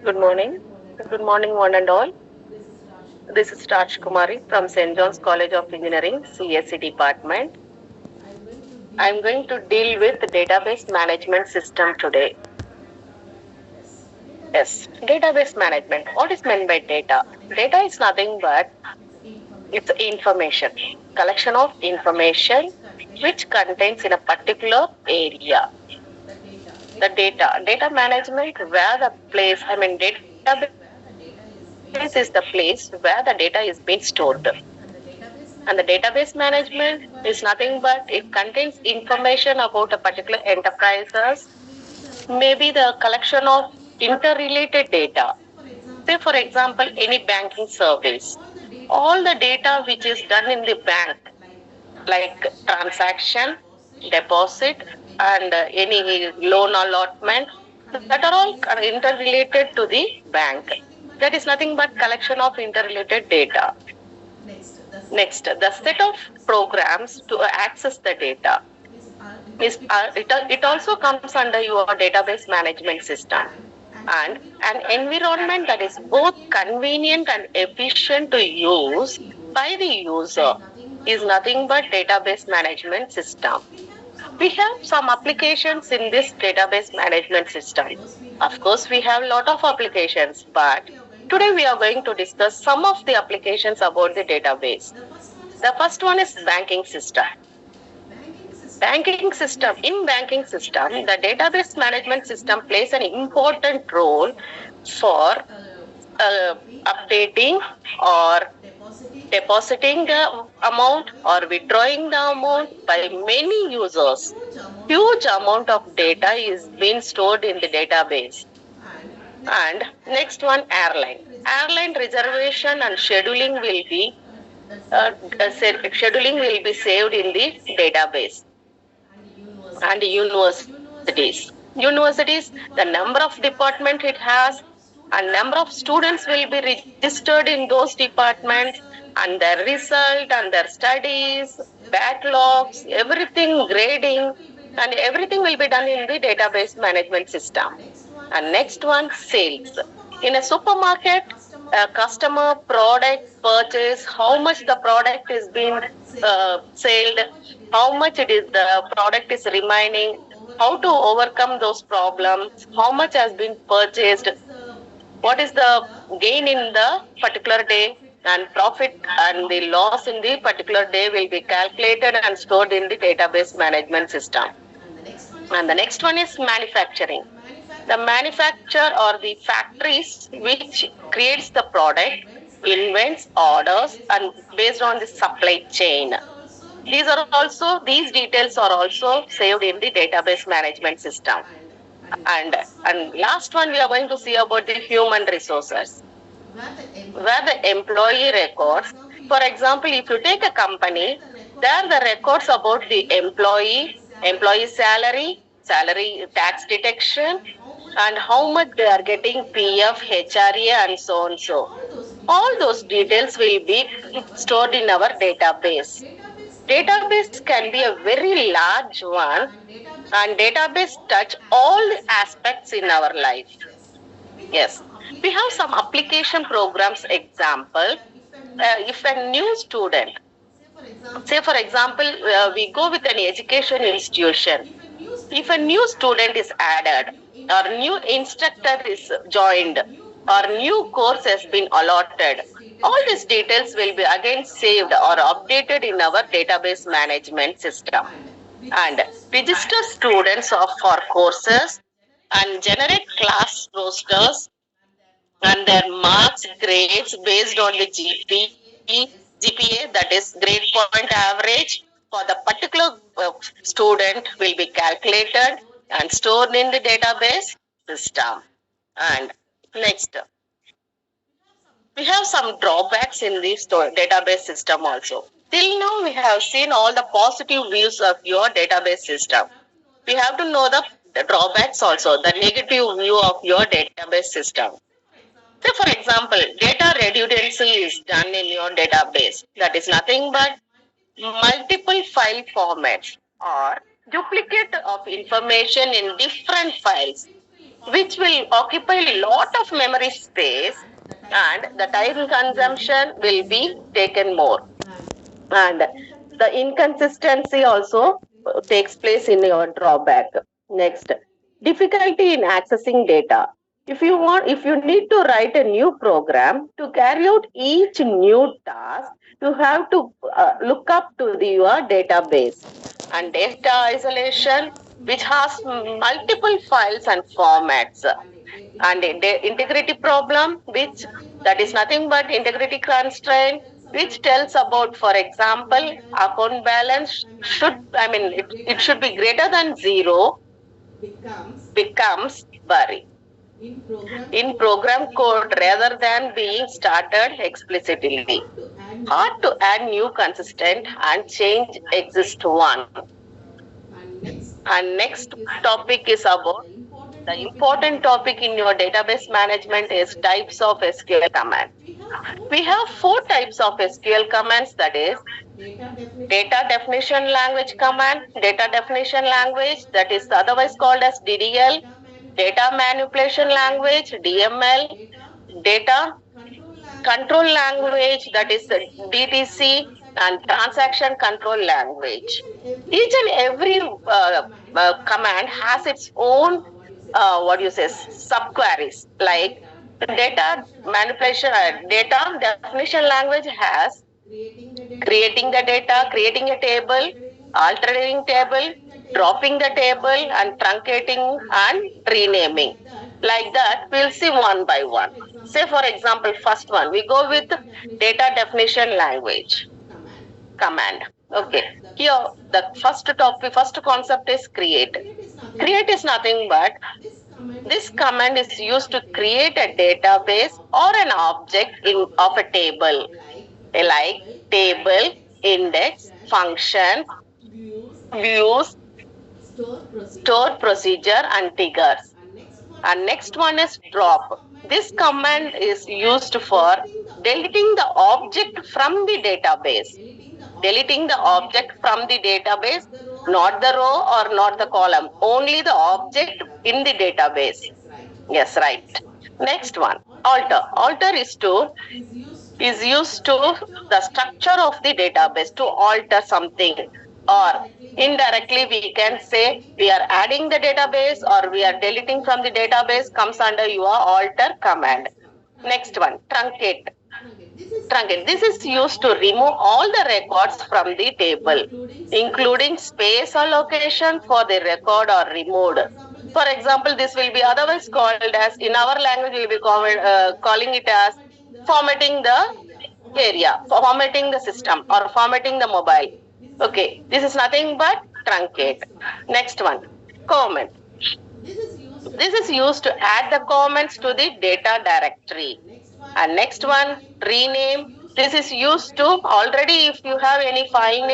Good morning. Good morning, one and all. This is RAJAKUMARI from St. John's College of Engineering, CSE department. I'm going to deal with the database management system today. Yes, database management. What is meant by data? Data is nothing but it's information, collection of information which contains in a particular area. The data management, where the place, database is the place where the data is being stored. And the database management is nothing but it contains information about a particular enterprises, maybe the collection of interrelated data. Say, for example, any banking service. All the data which is done in the bank, like transaction, deposit, and any loan allotment, that are all interrelated to the bank. That is nothing but collection of interrelated data. Next, the set of programs to access the data. It also comes under your database management system. And an environment that is both convenient and efficient to use by the user is nothing but database management system. We have some applications in this database management system. Of course, we have a lot of applications, but today we are going to discuss some of the applications about the database. The first one is banking system. In banking system, the database management system plays an important role for updating or depositing the amount or withdrawing the amount by many users. Huge amount of data is being stored in the database. And next one, airline. Airline reservation and scheduling will be saved in the database. And universities, the number of department it has, and number of students will be registered in those departments, and their result and their studies, backlogs, everything, grading, and everything will be done in the database management system. And next one, sales. In a supermarket, a customer product purchase, how much the product is being sold, how much the product is remaining, how to overcome those problems, how much has been purchased, what is the gain in the particular day, and profit and the loss in the particular day will be calculated and stored in the database management system. And the next one is manufacturing. The manufacturer or the factories which creates the product, invents, orders, and based on the supply chain. These details are also saved in the database management system. And last one, we are going to see about the human resources, where the employee records. For example, if you take a company, there the records about the employee salary tax deduction, and how much they are getting PF, HRA, and so on. So all those details will be stored in our database. Database can be a very large one, and database touch all the aspects in our life. Yes, we have some application programs example. If a new student, say for example, we go with an education institution. If a new student is added, or new instructor is joined, or new course has been allotted, all these details will be again saved or updated in our database management system. And register students for courses and generate class rosters and their marks, grades based on the GPA, that is grade point average for the particular student will be calculated and stored in the database system. And next, we have some drawbacks in this database system also. Till now, we have seen all the positive views of your database system. We have to know the drawbacks also, the negative view of your database system. So, for example, data redundancy is done in your database. That is nothing but multiple file formats or duplicate of information in different files. which will occupy a lot of memory space, and the time consumption will be taken more. And the inconsistency also takes place in your drawback. Next, difficulty in accessing data. If you need to write a new program to carry out each new task, you have to look up to your database. And data isolation, which has multiple files and formats. And integrity problem, which that is nothing but integrity constraint, which tells about, for example, account balance it should be greater than zero, becomes buried in program code rather than being started explicitly. Hard to add new consistent and change exist one. And next topic is about the important topic in your database management is types of SQL command. We have 4 types of SQL commands, that is data definition language command, data definition language, that is otherwise called as DDL, data manipulation language, DML, data control language, that is DTC, and transaction control language. Each and every command has its own subqueries. Like data manipulation, data definition language has creating the data, creating a table, altering table, dropping the table, and truncating and renaming. Like that, we'll see one by one. Say, for example, first one, we go with data definition language command. Okay, here the first concept is create. Create is nothing but this command is used to create a database or an object of a table, like table, index, function, views, store procedure, and triggers. And next one is drop. This command is used for deleting the object from the database. Deleting the object from the database, not the row or not the column, only the object in the database. Yes, right. Next one, alter. Alter is used to the structure of the database to alter something, or indirectly we can say we are adding the database or we are deleting from the database, comes under your alter command. Next one, truncate. Truncate. This is used to remove all the records from the table, including space allocation for the record or removed. For example, this will be otherwise called as, in our language, we will be calling it as formatting the area, formatting the system, or formatting the mobile. Okay, this is nothing but truncate. Next one, comment. This is used to add the comments to the data directory. And next one, rename. This is used to already, if you have any file name